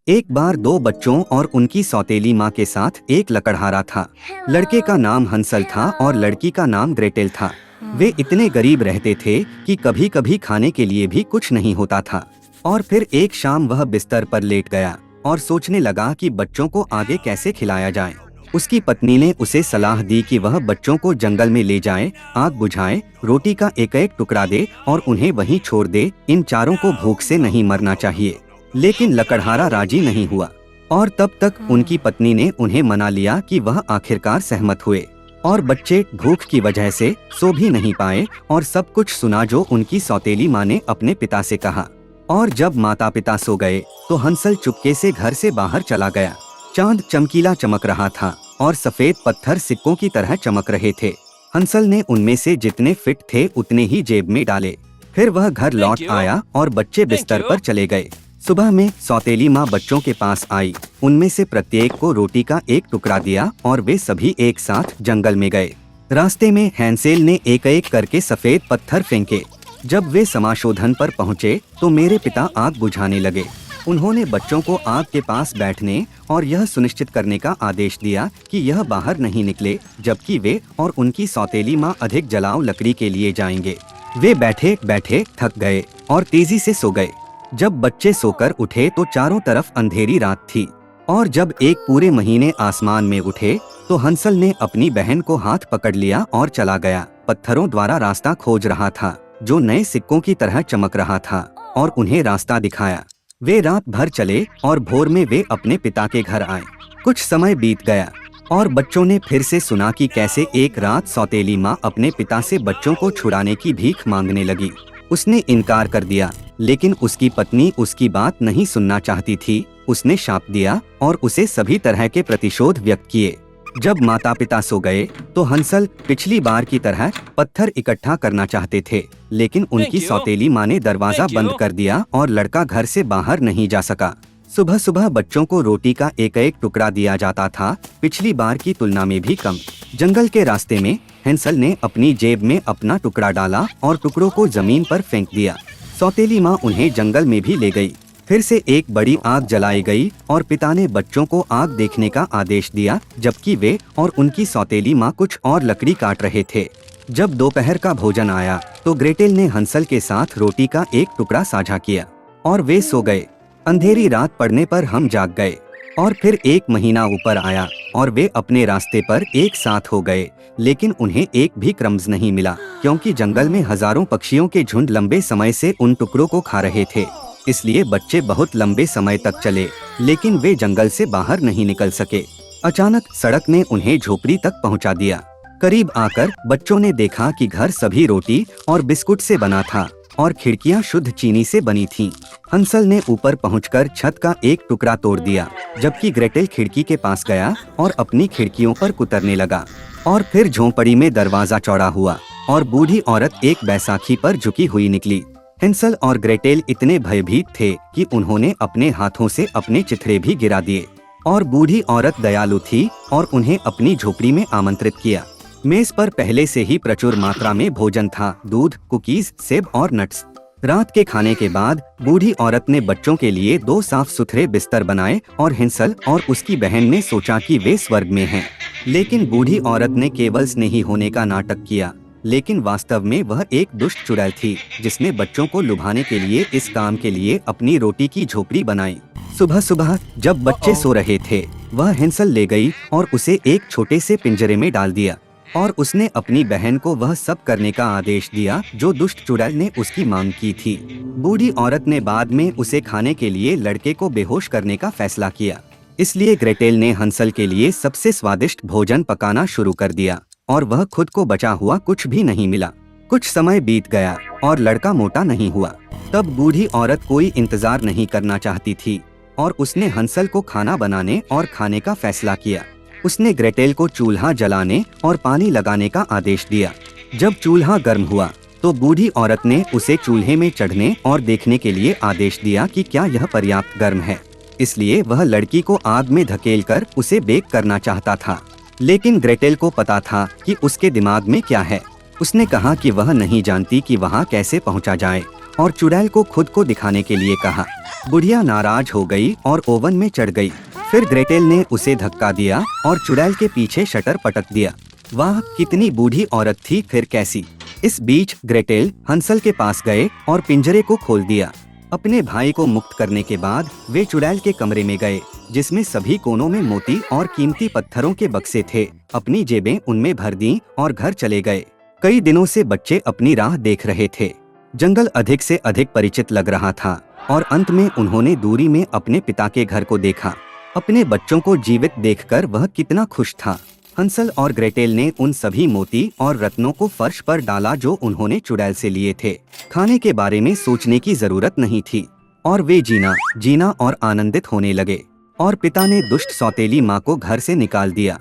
एक बार दो बच्चों और उनकी सौतेली माँ के साथ एक लकड़हारा था। लड़के का नाम हंसल था और लड़की का नाम ग्रेटेल था। वे इतने गरीब रहते थे कि कभी कभी खाने के लिए भी कुछ नहीं होता था। और फिर एक शाम वह बिस्तर पर लेट गया और सोचने लगा कि बच्चों को आगे कैसे खिलाया जाए। उसकी पत्नी ने उसे सलाह दी कि वह बच्चों को जंगल में ले जाए, आग बुझाए, रोटी का एक एक टुकड़ा दे और उन्हें वहीं छोड़ दे। इन चारों को भूख से नहीं मरना चाहिए। लेकिन लकड़हारा राजी नहीं हुआ और तब तक उनकी पत्नी ने उन्हें मना लिया कि वह आखिरकार सहमत हुए। और बच्चे भूख की वजह से सो भी नहीं पाए और सब कुछ सुना जो उनकी सौतेली माँ ने अपने पिता से कहा। और जब माता पिता सो गए तो हंसल चुपके से घर से बाहर चला गया। चांद चमकीला चमक रहा था और सफेद पत्थर सिक्कों की तरह चमक रहे थे। हंसल ने उनमें से जितने फिट थे उतने ही जेब में डाले। फिर वह घर लौट आया और बच्चे बिस्तर पर चले गए। सुबह में सौतेली माँ बच्चों के पास आई, उनमें से प्रत्येक को रोटी का एक टुकड़ा दिया और वे सभी एक साथ जंगल में गए। रास्ते में हैंसेल ने एक एक करके सफेद पत्थर फेंके। जब वे समाशोधन पर पहुँचे तो मेरे पिता आग बुझाने लगे। उन्होंने बच्चों को आग के पास बैठने और यह सुनिश्चित करने का आदेश दिया कि यह बाहर नहीं निकले जबकि वे और उनकी सौतेली माँ अधिक जलाऊ लकड़ी के लिए जाएंगे। वे बैठे बैठे थक गए और तेजी से सो गए। जब बच्चे सोकर उठे तो चारों तरफ अंधेरी रात थी। और जब एक पूरे महीने आसमान में उठे तो हंसल ने अपनी बहन को हाथ पकड़ लिया और चला गया। पत्थरों द्वारा रास्ता खोज रहा था जो नए सिक्कों की तरह चमक रहा था और उन्हें रास्ता दिखाया। वे रात भर चले और भोर में वे अपने पिता के घर आए। कुछ समय बीत गया और बच्चों ने फिर से सुना कि कैसे एक रात सौतेली माँ अपने पिता से बच्चों को छुड़ाने की भीख मांगने लगी। उसने इनकार कर दिया लेकिन उसकी पत्नी उसकी बात नहीं सुनना चाहती थी। उसने शाप दिया और उसे सभी तरह के प्रतिशोध व्यक्त किए। जब माता पिता सो गए तो हंसल पिछली बार की तरह पत्थर इकट्ठा करना चाहते थे लेकिन उनकी सौतेली माँ ने दरवाजा बंद कर दिया और लड़का घर से बाहर नहीं जा सका। सुबह सुबह बच्चों को रोटी का एक एक टुकड़ा दिया जाता था, पिछली बार की तुलना में भी कम। जंगल के रास्ते में हैंसल ने अपनी जेब में अपना टुकड़ा डाला और टुकड़ों को जमीन पर फेंक दिया। सौतेली माँ उन्हें जंगल में भी ले गई। फिर से एक बड़ी आग जलाई गई और पिता ने बच्चों को आग देखने का आदेश दिया जबकि वे और उनकी सौतेली माँ कुछ और लकड़ी काट रहे थे। जब दोपहर का भोजन आया तो ग्रेटेल ने हंसल के साथ रोटी का एक टुकड़ा साझा किया और वे सो गए। अंधेरी रात पड़ने पर हम जाग गए और फिर एक महीना ऊपर आया और वे अपने रास्ते पर एक साथ हो गए लेकिन उन्हें एक भी क्रम्स नहीं मिला क्योंकि जंगल में हजारों पक्षियों के झुंड लंबे समय से उन टुकड़ों को खा रहे थे। इसलिए बच्चे बहुत लंबे समय तक चले लेकिन वे जंगल से बाहर नहीं निकल सके। अचानक सड़क ने उन्हें झोपड़ी तक पहुंचा दिया। करीब आकर बच्चों ने देखा कि घर सभी रोटी और बिस्कुट से बना था और खिड़कियां शुद्ध चीनी से बनी थीं। हंसल ने ऊपर पहुंचकर छत का एक टुकड़ा तोड़ दिया जबकि ग्रेटेल खिड़की के पास गया और अपनी खिड़कियों पर कुतरने लगा। और फिर झोंपड़ी में दरवाजा चौड़ा हुआ और बूढ़ी औरत एक बैसाखी पर झुकी हुई निकली। हंसल और ग्रेटेल इतने भयभीत थे कि उन्होंने अपने हाथों से अपने चिथड़े भी गिरा दिए। और बूढ़ी औरत दयालु थी और उन्हें अपनी झोपड़ी में आमंत्रित किया। मेज पर पहले से ही प्रचुर मात्रा में भोजन था, दूध, कुकीज, सेब और नट्स। रात के खाने के बाद बूढ़ी औरत ने बच्चों के लिए 2 साफ सुथरे बिस्तर बनाए और हंसल और उसकी बहन ने सोचा कि वे स्वर्ग में हैं। लेकिन बूढ़ी औरत ने केवल स्नेही होने का नाटक किया लेकिन वास्तव में वह एक दुष्ट चुड़ैल थी जिसने बच्चों को लुभाने के लिए इस काम के लिए अपनी रोटी की झोपड़ी बनाई। सुबह सुबह जब बच्चे सो रहे थे वह हंसल ले गई और उसे एक छोटे से पिंजरे में डाल दिया और उसने अपनी बहन को वह सब करने का आदेश दिया जो दुष्ट चुड़ैल ने उसकी मांग की थी। बूढ़ी औरत ने बाद में उसे खाने के लिए लड़के को बेहोश करने का फैसला किया। इसलिए ग्रेटेल ने हंसल के लिए सबसे स्वादिष्ट भोजन पकाना शुरू कर दिया और वह खुद को बचा हुआ कुछ भी नहीं मिला। कुछ समय बीत गया और लड़का मोटा नहीं हुआ। तब बूढ़ी औरत कोई इंतजार नहीं करना चाहती थी और उसने हंसल को खाना बनाने और खाने का फैसला किया। उसने ग्रेटेल को चूल्हा जलाने और पानी लगाने का आदेश दिया। जब चूल्हा गर्म हुआ तो बूढ़ी औरत ने उसे चूल्हे में चढ़ने और देखने के लिए आदेश दिया कि क्या यह पर्याप्त गर्म है। इसलिए वह लड़की को आग में धकेलकर उसे बेक करना चाहता था लेकिन ग्रेटेल को पता था कि उसके दिमाग में क्या है। उसने कहा कि वह नहीं जानती कि वहाँ कैसे पहुँचा जाए और चुड़ैल को खुद को दिखाने के लिए कहा। बुढ़िया नाराज हो गई और ओवन में चढ़ गई। फिर ग्रेटेल ने उसे धक्का दिया और चुड़ैल के पीछे शटर पटक दिया। वाह, कितनी बूढ़ी औरत थी फिर कैसी। इस बीच ग्रेटेल हंसल के पास गए और पिंजरे को खोल दिया। अपने भाई को मुक्त करने के बाद वे चुड़ैल के कमरे में गए, जिसमें सभी कोनों में मोती और कीमती पत्थरों के बक्से थे। अपनी जेबें उनमें भर दी और घर चले गए। कई दिनों से बच्चे अपनी राह देख रहे थे। जंगल अधिक से अधिक परिचित लग रहा था और अंत में उन्होंने दूरी में अपने पिता के घर को देखा। अपने बच्चों को जीवित देखकर वह कितना खुश था। हंसल और ग्रेटेल ने उन सभी मोती और रत्नों को फर्श पर डाला जो उन्होंने चुड़ैल से लिए थे। खाने के बारे में सोचने की जरूरत नहीं थी और वे जीना और आनंदित होने लगे। और पिता ने दुष्ट सौतेली माँ को घर से निकाल दिया।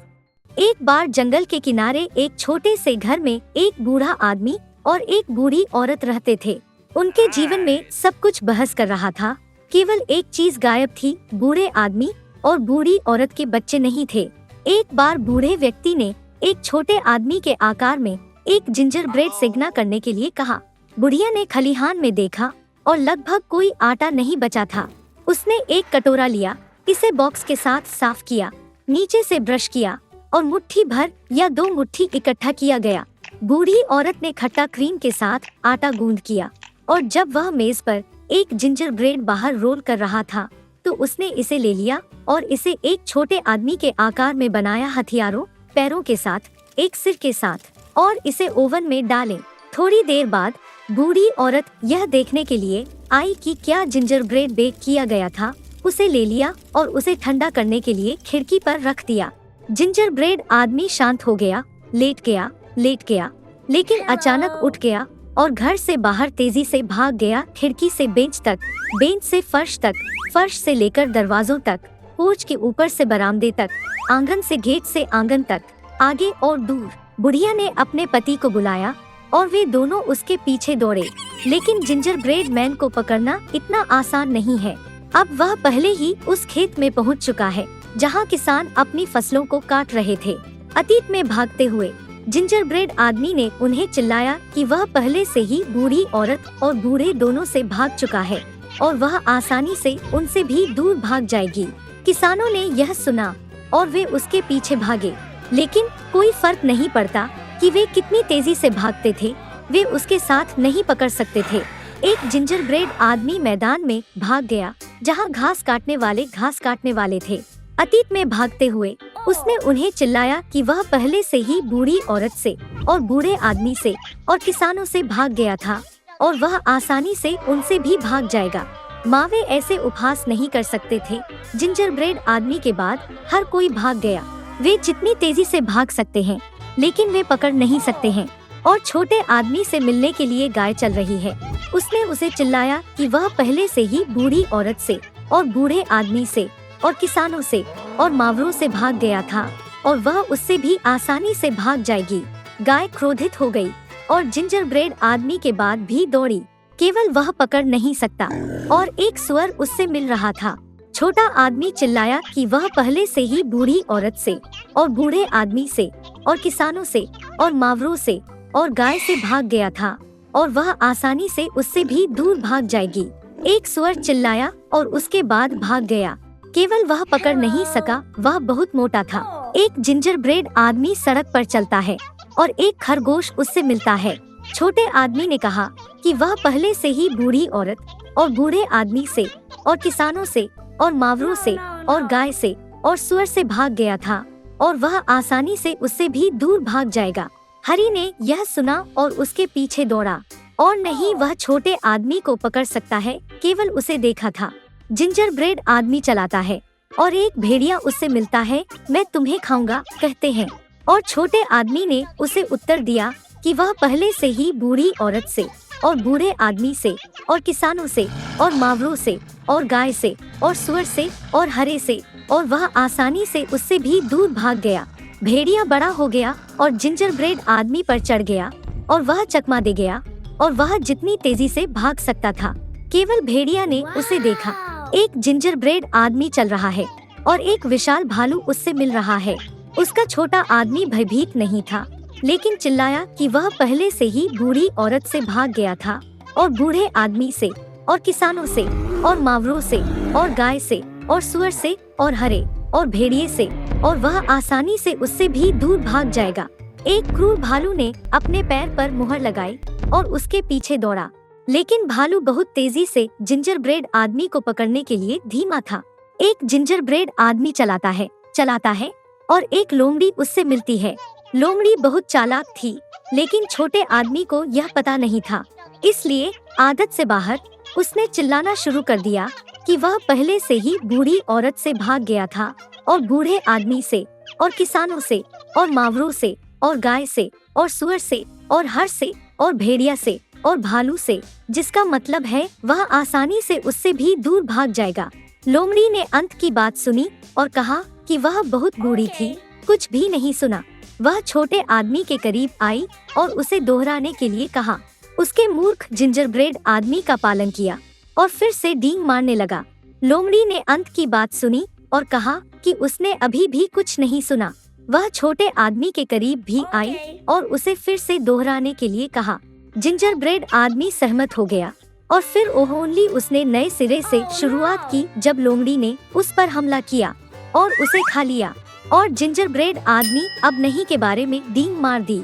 एक बार जंगल के किनारे एक छोटे से घर में एक बूढ़ा आदमी और एक बूढ़ी औरत रहते थे। उनके जीवन में सब कुछ बहस कर रहा था। केवल एक चीज गायब थी, बूढ़े आदमी और बूढ़ी औरत के बच्चे नहीं थे। एक बार बूढ़े व्यक्ति ने एक छोटे आदमी के आकार में एक जिंजर ब्रेड सेकना करने के लिए कहा। बुढ़िया ने खलिहान में देखा और लगभग कोई आटा नहीं बचा था। उसने एक कटोरा लिया, इसे बॉक्स के साथ साफ किया, नीचे से ब्रश किया और मुट्ठी भर या 2 मुट्ठी इकट्ठा किया गया। बूढ़ी औरत ने खट्टा क्रीम के साथ आटा गूंद किया और जब वह मेज पर एक जिंजर ब्रेड बाहर रोल कर रहा था तो उसने इसे ले लिया और इसे एक छोटे आदमी के आकार में बनाया, हथियारों, पैरों के साथ, एक सिर के साथ, और इसे ओवन में डालें। थोड़ी देर बाद बूढ़ी औरत यह देखने के लिए आई कि क्या जिंजर ब्रेड बेक किया गया था। उसे ले लिया और उसे ठंडा करने के लिए खिड़की पर रख दिया। जिंजर ब्रेड आदमी शांत हो गया, लेट गया, लेकिन अचानक उठ गया और घर से बाहर तेजी से भाग गया। खिड़की से बेंच तक, बेंच से फर्श तक, फर्श से लेकर दरवाजों तक, पोर्च के ऊपर से बरामदे तक, आंगन से गेट से आंगन तक, आगे और दूर। बुढ़िया ने अपने पति को बुलाया और वे दोनों उसके पीछे दौड़े। लेकिन जिंजर ब्रेड मैन को पकड़ना इतना आसान नहीं है। अब वह पहले ही उस खेत में पहुंच चुका है जहां किसान अपनी फसलों को काट रहे थे। अतीत में भागते हुए जिंजर ब्रेड आदमी ने उन्हें चिल्लाया कि वह पहले से ही बूढ़ी औरत और बूढ़े दोनों से भाग चुका है और वह आसानी से उनसे भी दूर भाग जाएगी। किसानों ने यह सुना और वे उसके पीछे भागे, लेकिन कोई फर्क नहीं पड़ता कि वे कितनी तेजी से भागते थे, वे उसके साथ नहीं पकड़ सकते थे। एक जिंजर ब्रेड आदमी मैदान में भाग गया जहां घास काटने वाले थे। अतीत में भागते हुए उसने उन्हें चिल्लाया कि वह पहले से ही बूढ़ी औरत से और बूढ़े आदमी से और किसानों से भाग गया था और वह आसानी से उनसे भी भाग जाएगा। मावे ऐसे उपहास नहीं कर सकते थे। जिंजर ब्रेड आदमी के बाद हर कोई भाग गया। वे जितनी तेजी से भाग सकते हैं, लेकिन वे पकड़ नहीं सकते हैं। और छोटे आदमी से मिलने के लिए गाय चल रही है। उसने उसे चिल्लाया कि वह पहले से ही बूढ़ी औरत से और बूढ़े आदमी से और किसानों से और मावरों से भाग गया था और वह उससे भी आसानी से भाग जाएगी। गाय क्रोधित हो गई और जिंजर ब्रेड आदमी के बाद भी दौड़ी। केवल वह पकड़ नहीं सकता और एक स्वर उससे मिल रहा था। छोटा आदमी चिल्लाया कि वह पहले से ही बूढ़ी औरत से और बूढ़े आदमी से और किसानों से और मावरों से और गाय से भाग गया था और वह आसानी से उससे भी दूर भाग जाएगी। एक स्वर चिल्लाया और उसके बाद भाग गया। केवल वह पकड़ नहीं सका, वह बहुत मोटा था। एक जिंजर ब्रेड आदमी सड़क पर चलता है और एक खरगोश उससे मिलता है। छोटे आदमी ने कहा कि वह पहले से ही बूढ़ी औरत और बूढ़े आदमी से और किसानों से और मावरों से और गाय से और सुअर से भाग गया था और वह आसानी से उससे भी दूर भाग जाएगा। हरी ने यह सुना और उसके पीछे दौड़ा और नहीं वह छोटे आदमी को पकड़ सकता है, केवल उसे देखा था। जिंजर ब्रेड आदमी चलाता है और एक भेड़िया उससे मिलता है, मैं तुम्हें खाऊंगा कहते हैं। और छोटे आदमी ने उसे उत्तर दिया कि वह पहले से ही बूढ़ी औरत से और बूढ़े आदमी से और किसानों से और मावरों से और गाय से और सुअर से और हरे से और वह आसानी से उससे भी दूर भाग गया। भेड़िया बड़ा हो गया और जिंजर ब्रेड आदमी पर चढ़ गया और वह चकमा दे गया और वह जितनी तेजी से भाग सकता था। केवल भेड़िया ने उसे देखा। एक जिंजर ब्रेड आदमी चल रहा है और एक विशाल भालू उससे मिल रहा है। उसका छोटा आदमी भयभीत नहीं था, लेकिन चिल्लाया कि वह पहले से ही बूढ़ी औरत से भाग गया था और बूढ़े आदमी से और किसानों से और मावरों से और गाय से और सुअर से और हरे और भेड़िए से, और वह आसानी से उससे भी दूर भाग जाएगा। एक क्रूर भालू ने अपने पैर पर मुहर लगाई और उसके पीछे दौड़ा, लेकिन भालू बहुत तेजी से जिंजर ब्रेड आदमी को पकड़ने के लिए धीमा था। एक जिंजर ब्रेड आदमी चलाता है और एक लोमड़ी उससे मिलती है। लोमड़ी बहुत चालाक थी, लेकिन छोटे आदमी को यह पता नहीं था, इसलिए आदत से बाहर उसने चिल्लाना शुरू कर दिया कि वह पहले से ही बूढ़ी औरत से भाग गया था और बूढ़े आदमी से और किसानों से और मावरों से और गाय से और सुअर से और हर से और भेड़िया से और भालू से, जिसका मतलब है वह आसानी से उससे भी दूर भाग जाएगा। लोमड़ी ने अंत की बात सुनी और कहा कि वह बहुत बूढ़ी थी, कुछ भी नहीं सुना। वह छोटे आदमी के करीब आई और उसे दोहराने के लिए कहा। उसके मूर्ख जिंजर ब्रेड आदमी का पालन किया और फिर से डींग मारने लगा। लोमड़ी ने अंत की बात सुनी और कहा कि उसने अभी भी कुछ नहीं सुना। वह छोटे आदमी के करीब भी आई और उसे फिर से दोहराने के लिए कहा। जिंजर ब्रेड आदमी सहमत हो गया और फिर ओनली उसने नए सिरे से शुरुआत की जब लोमड़ी ने उस पर हमला किया और उसे खा लिया, और जिंजर ब्रेड आदमी अब नहीं के बारे में डींग मार दी।